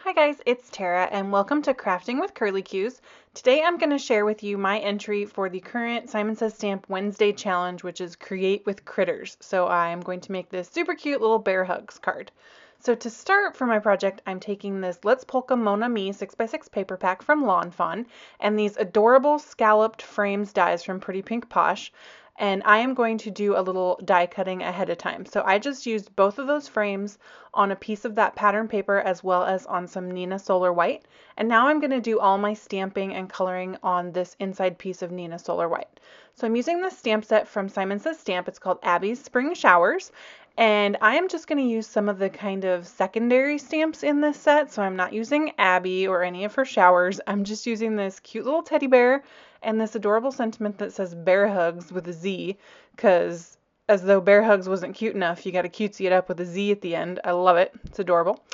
Hi guys, it's Tara and welcome to Crafting with Curly Cues. Today I'm going to share with you my entry for the current Simon Says Stamp Wednesday challenge, which is Create with Critters. So I'm going to make this super cute little bear hugs card. So to start for my project, I'm taking this Let's Polka Mona Me 6x6 paper pack from Lawn Fawn and these adorable scalloped frames dies from Pretty Pink Posh. And I am going to do a little die cutting ahead of time. So I just used both of those frames on a piece of that pattern paper as well as on some Nina Solar White. And now I'm going to do all my stamping and coloring on this inside piece of Nina Solar White. So I'm using this stamp set from Simon Says Stamp. It's called Abby's Spring Showers. And I am just going to use some of the kind of secondary stamps in this set. So I'm not using Abby or any of her showers. I'm just using this cute little teddy bear and this adorable sentiment that says bear hugs with a Z, because as though bear hugs wasn't cute enough, you got to cutesy it up with a Z at the end. I love it. It's adorable.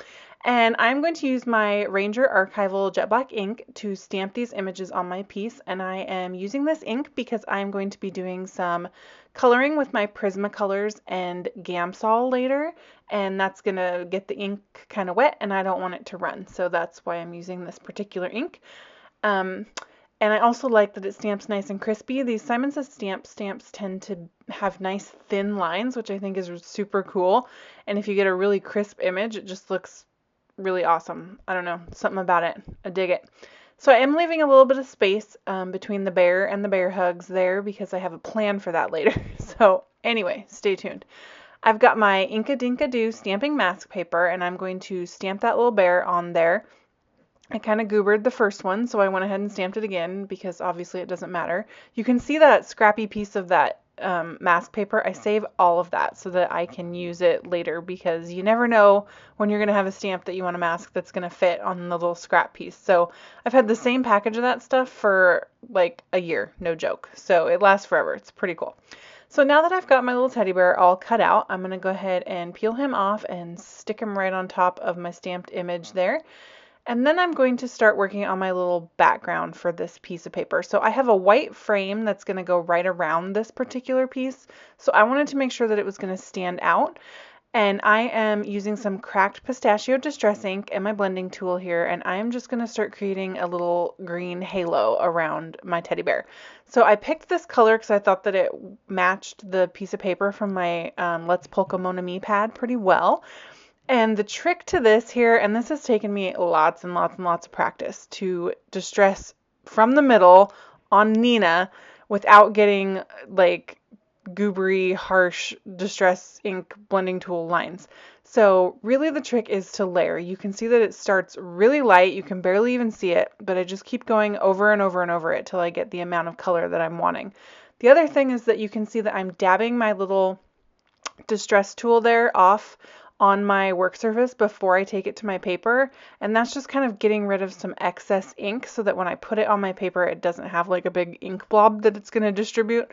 And I'm going to use my Ranger Archival Jet Black ink to stamp these images on my piece. And I am using this ink because I'm going to be doing some coloring with my Prismacolors and Gamsol later. And that's going to get the ink kind of wet and I don't want it to run. So that's why I'm using this particular ink. And I also like that it stamps nice and crispy. These Simon Says stamps tend to have nice thin lines, which I think is super cool. And if you get a really crisp image, it just looks really awesome. I don't know, something about it. I dig it. So I am leaving a little bit of space between the bear and the bear hugs there because I have a plan for that later. So anyway, stay tuned. I've got my Inka Dinka Doo stamping mask paper and I'm going to stamp that little bear on there. I kind of goobered the first one, so I went ahead and stamped it again because obviously it doesn't matter. You can see that scrappy piece of that mask paper. I save all of that so that I can use it later because you never know when you're going to have a stamp that you want to mask that's going to fit on the little scrap piece. So I've had the same package of that stuff for like a year, no joke. So it lasts forever. It's pretty cool. So now that I've got my little teddy bear all cut out, I'm going to go ahead and peel him off and stick him right on top of my stamped image there. And then I'm going to start working on my little background for this piece of paper. So I have a white frame that's going to go right around this particular piece. So I wanted to make sure that it was going to stand out. And I am using some cracked pistachio distress ink and my blending tool here. And I am just going to start creating a little green halo around my teddy bear. So I picked this color because I thought that it matched the piece of paper from my Let's Polka Mona Me pad pretty well. And the trick to this here, and this has taken me lots and lots and lots of practice to distress from the middle on Nina without getting like goobery, harsh distress ink blending tool lines. So really the trick is to layer. You can see that it starts really light. You can barely even see it, but I just keep going over and over and over it till I get the amount of color that I'm wanting. The other thing is that you can see that I'm dabbing my little distress tool there off on my work surface before I take it to my paper, and that's just kind of getting rid of some excess ink so that when I put it on my paper it doesn't have like a big ink blob that it's going to distribute.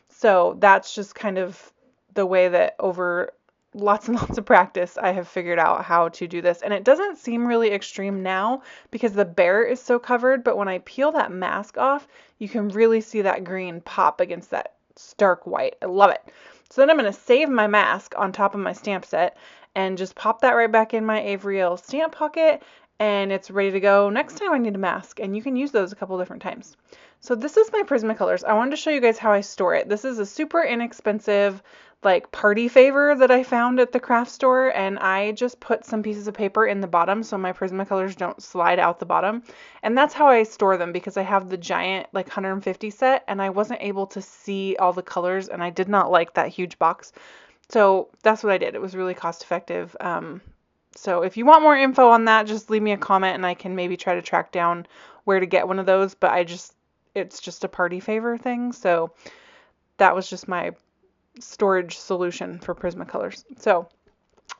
So that's just kind of the way that over lots and lots of practice I have figured out how to do this. And it doesn't seem really extreme now because the bear is so covered, but when I peel that mask off you can really see that green pop against that stark white. I love it. So then I'm going to save my mask on top of my stamp set and just pop that right back in my Avery stamp pocket and it's ready to go next time I need a mask, and you can use those a couple different times. So this is my Prismacolors. I wanted to show you guys how I store it. This is a super inexpensive like party favor that I found at the craft store, and I just put some pieces of paper in the bottom so my Prismacolors don't slide out the bottom. And that's how I store them because I have the giant like 150 set and I wasn't able to see all the colors and I did not like that huge box. So that's what I did. It was really cost effective. So if you want more info on that, just leave me a comment and I can maybe try to track down where to get one of those. But it's just a party favor thing. So that was just my storage solution for Prismacolors. So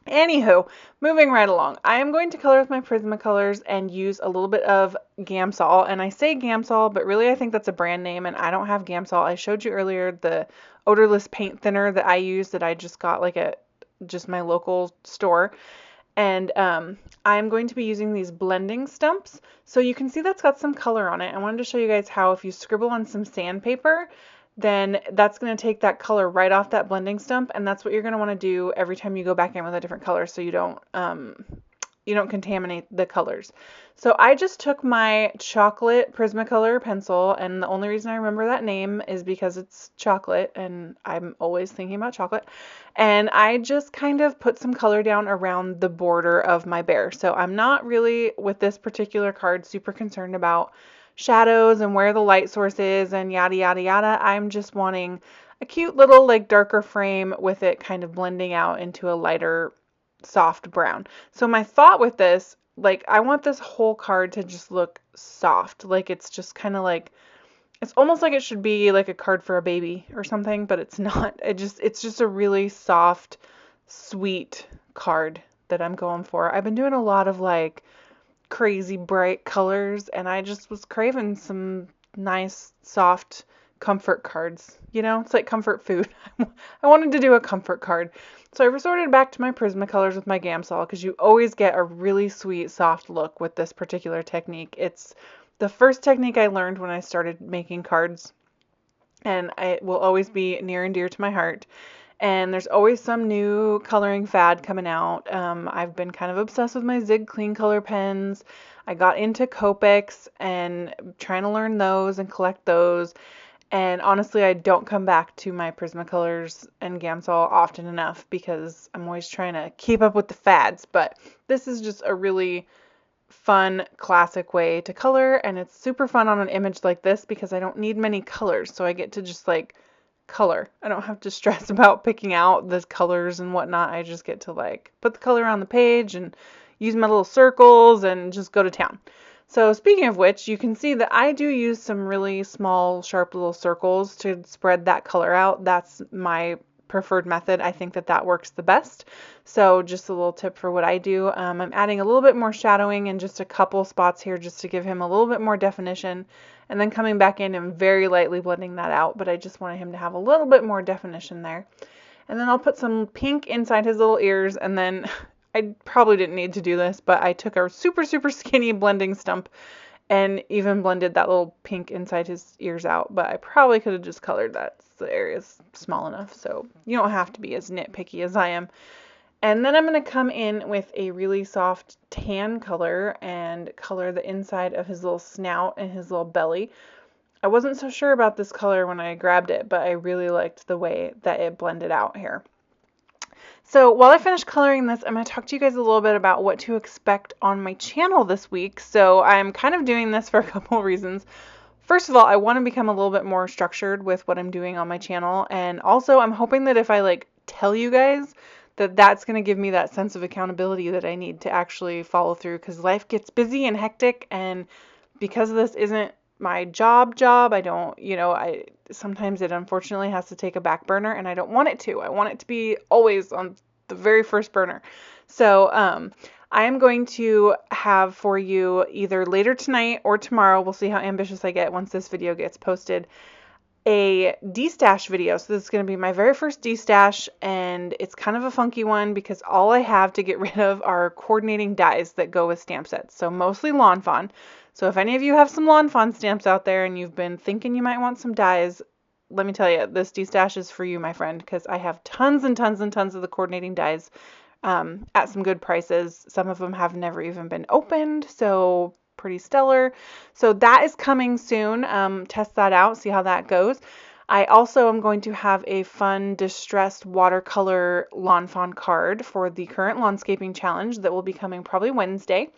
anywho, moving right along, I am going to color with my Prismacolors and use a little bit of Gamsol. And I say Gamsol, but really I think that's a brand name and I don't have Gamsol. I showed you earlier the odorless paint thinner that I use that I just got like at just my local store. And I'm going to be using these blending stumps. So you can see that's got some color on it. I wanted to show you guys how if you scribble on some sandpaper, then that's going to take that color right off that blending stump, and that's what you're going to want to do every time you go back in with a different color so you don't contaminate the colors. So I just took my chocolate Prismacolor pencil, and the only reason I remember that name is because it's chocolate and I'm always thinking about chocolate. And I just kind of put some color down around the border of my bear. So I'm not really, with this particular card, super concerned about shadows and where the light source is and yada yada yada. I'm just wanting a cute little like darker frame with it kind of blending out into a lighter soft brown. So my thought with this, like I want this whole card to just look soft. Like it's just kind of like, it's almost like it should be like a card for a baby or something, but it's not. It's just a really soft, sweet card that I'm going for. I've been doing a lot of like crazy bright colors, and I just was craving some nice, soft comfort cards. It's like comfort food. I wanted to do a comfort card. So I resorted back to my Prismacolors with my Gamsol because you always get a really sweet, soft look with this particular technique. It's the first technique I learned when I started making cards, and it will always be near and dear to my heart. And there's always some new coloring fad coming out. I've been kind of obsessed with my Zig Clean Color pens. I got into Copics and trying to learn those and collect those. And honestly, I don't come back to my Prismacolors and Gamsol often enough because I'm always trying to keep up with the fads. But this is just a really fun, classic way to color, and it's super fun on an image like this because I don't need many colors, so I get to just like color. I don't have to stress about picking out the colors and whatnot. I just get to like put the color on the page and use my little circles and just go to town. So speaking of which, you can see that I do use some really small, sharp little circles to spread that color out. That's my preferred method. I think that works the best. So just a little tip for what I do. I'm adding a little bit more shadowing in just a couple spots here just to give him a little bit more definition, and then coming back in and very lightly blending that out, but I just wanted him to have a little bit more definition there. And then I'll put some pink inside his little ears, and then I probably didn't need to do this, but I took a super, super skinny blending stump and even blended that little pink inside his ears out, but I probably could have just colored that. The area is small enough, so you don't have to be as nitpicky as I am. And then I'm going to come in with a really soft tan color and color the inside of his little snout and his little belly. I wasn't so sure about this color when I grabbed it, but I really liked the way that it blended out here. So while I finish coloring this, I'm going to talk to you guys a little bit about what to expect on my channel this week. So I'm kind of doing this for a couple of reasons. First of all, I want to become a little bit more structured with what I'm doing on my channel. And also I'm hoping that if I like tell you guys that that's going to give me that sense of accountability that I need to actually follow through, because life gets busy and hectic, and because this isn't my job, I don't, sometimes it unfortunately has to take a back burner, and I don't want it to. I want it to be always on the very first burner. So I am going to have for you either later tonight or tomorrow, we'll see how ambitious I get once this video gets posted, a destash video. So this is going to be my very first destash, and it's kind of a funky one because all I have to get rid of are coordinating dies that go with stamp sets. So mostly Lawn Fawn. So if any of you have some Lawn Fawn stamps out there and you've been thinking you might want some dies, let me tell you, this destash is for you, my friend, because I have tons and tons and tons of the coordinating dies at some good prices. Some of them have never even been opened, so pretty stellar. So that is coming soon. Test that out, see how that goes. I also am going to have a fun distressed watercolor Lawn Fawn card for the current Lawnscaping Challenge that will be coming probably Wednesday.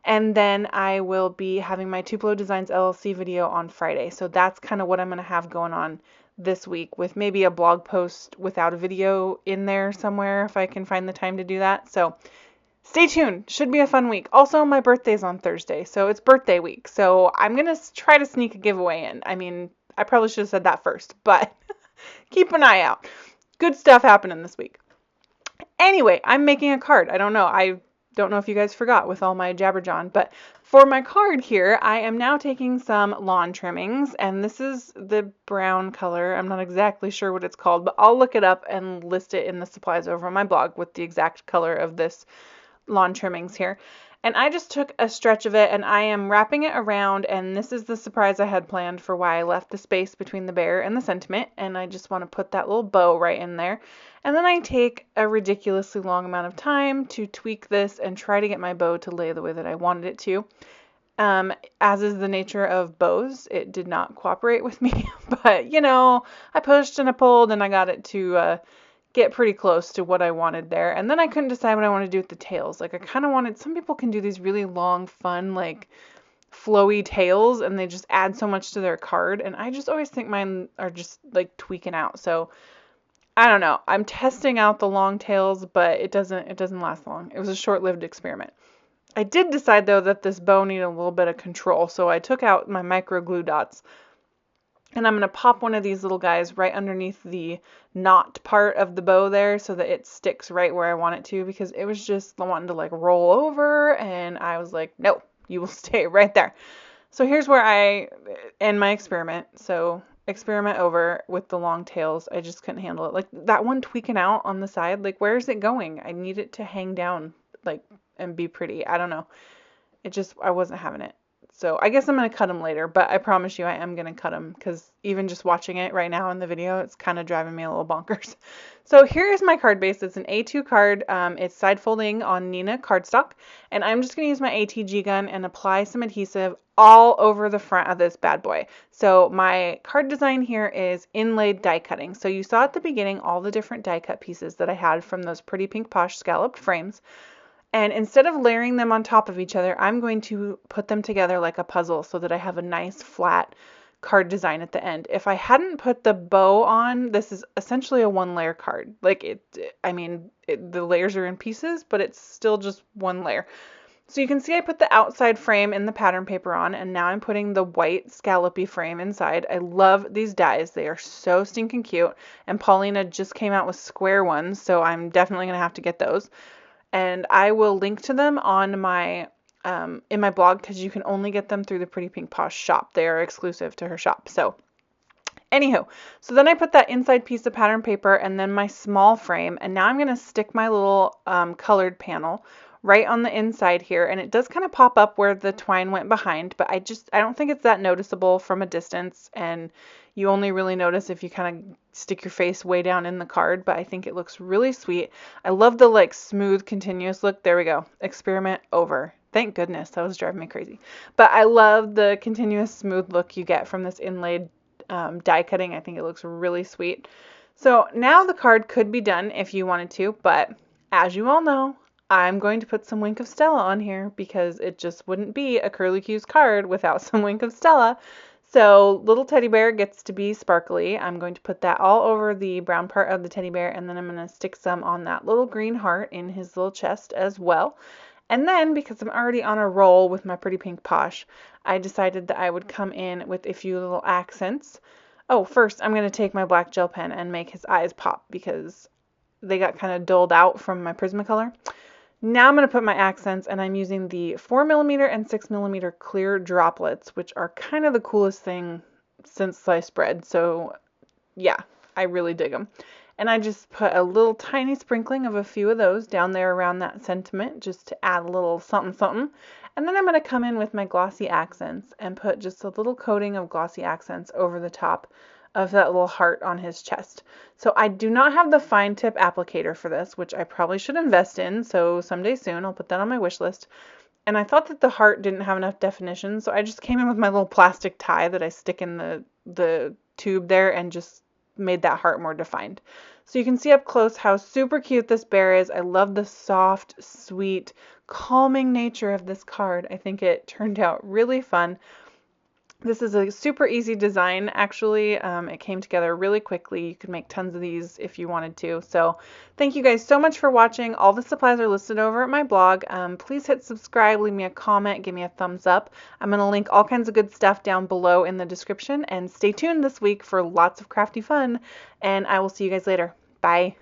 And then I will be having my Tupelo Designs LLC video on Friday. So that's kind of what I'm going to have going on this week, with maybe a blog post without a video in there somewhere if I can find the time to do that. So stay tuned. Should be a fun week. Also, my birthday's on Thursday, so it's birthday week. So I'm going to try to sneak a giveaway in. I mean, I probably should have said that first, but keep an eye out. Good stuff happening this week. Anyway, I'm making a card. I don't know if you guys forgot with all my jabberjawn, but for my card here, I am now taking some lawn trimmings, and this is the brown color. I'm not exactly sure what it's called, but I'll look it up and list it in the supplies over on my blog with the exact color of this lawn trimmings here. And I just took a stretch of it and I am wrapping it around, and this is the surprise I had planned for why I left the space between the bear and the sentiment, and I just want to put that little bow right in there. And then I take a ridiculously long amount of time to tweak this and try to get my bow to lay the way that I wanted it to. As is the nature of bows, it did not cooperate with me, but you know, I pushed and I pulled and I got it to get pretty close to what I wanted there. And then I couldn't decide what I wanted to do with the tails. Like I kind of wanted, some people can do these really long, fun, like flowy tails and they just add so much to their card. And I just always think mine are just like tweaking out. So I don't know. I'm testing out the long tails, but it doesn't last long. It was a short-lived experiment. I did decide though that this bow needed a little bit of control. So I took out my micro glue dots. And I'm going to pop one of these little guys right underneath the knot part of the bow there so that it sticks right where I want it to, because it was just wanting to like roll over and I was like, no, you will stay right there. So here's where I end my experiment. So experiment over with the long tails. I just couldn't handle it. Like that one tweaking out on the side, like where is it going? I need it to hang down like and be pretty. I don't know. I wasn't having it. So I guess I'm going to cut them later, but I promise you I am going to cut them because even just watching it right now in the video, it's kind of driving me a little bonkers. So here is my card base. It's an A2 card. It's side folding on Nina cardstock, and I'm just going to use my ATG gun and apply some adhesive all over the front of this bad boy. So my card design here is inlaid die cutting. So you saw at the beginning all the different die cut pieces that I had from those Pretty Pink Posh scalloped frames. And instead of layering them on top of each other, I'm going to put them together like a puzzle so that I have a nice flat card design at the end. If I hadn't put the bow on, this is essentially a one layer card. Like the layers are in pieces, but it's still just one layer. So you can see I put the outside frame in the pattern paper on, and now I'm putting the white scallopy frame inside. I love these dies. They are so stinking cute. And Paulina just came out with square ones, so I'm definitely going to have to get those. And I will link to them on my in my blog because you can only get them through the Pretty Pink Posh shop. They are exclusive to her shop. So anywho, so then I put that inside piece of pattern paper and then my small frame, and now I'm going to stick my little colored panel right on the inside here, and it does kind of pop up where the twine went behind, but I don't think it's that noticeable from a distance, and you only really notice if you kind of stick your face way down in the card, but I think it looks really sweet. I love the like smooth continuous look. There we go. Experiment over. Thank goodness. That was driving me crazy. But I love the continuous smooth look you get from this inlaid die cutting. I think it looks really sweet. So now the card could be done if you wanted to, but as you all know, I'm going to put some Wink of Stella on here because it just wouldn't be a Curly Q's card without some Wink of Stella. So little teddy bear gets to be sparkly. I'm going to put that all over the brown part of the teddy bear, and then I'm going to stick some on that little green heart in his little chest as well. And then, because I'm already on a roll with my Pretty Pink Posh, I decided that I would come in with a few little accents. Oh, first I'm going to take my black gel pen and make his eyes pop because they got kind of dulled out from my Prismacolor. Now I'm going to put my accents, and I'm using the 4mm and 6mm clear droplets, which are kind of the coolest thing since sliced bread. So yeah, I really dig them. And I just put a little tiny sprinkling of a few of those down there around that sentiment just to add a little something something. And then I'm going to come in with my glossy accents and put just a little coating of glossy accents over the top of that little heart on his chest. So I do not have the fine tip applicator for this, which I probably should invest in. So someday soon I'll put that on my wish list. And I thought that the heart didn't have enough definition, so I just came in with my little plastic tie that I stick in the tube there and just made that heart more defined. So you can see up close how super cute this bear is. I love the soft, sweet, calming nature of this card. I think it turned out really fun. This is a super easy design, actually. It came together really quickly. You could make tons of these if you wanted to. So thank you guys so much for watching. All the supplies are listed over at my blog. Please hit subscribe, leave me a comment, give me a thumbs up. I'm going to link all kinds of good stuff down below in the description. And stay tuned this week for lots of crafty fun. And I will see you guys later. Bye.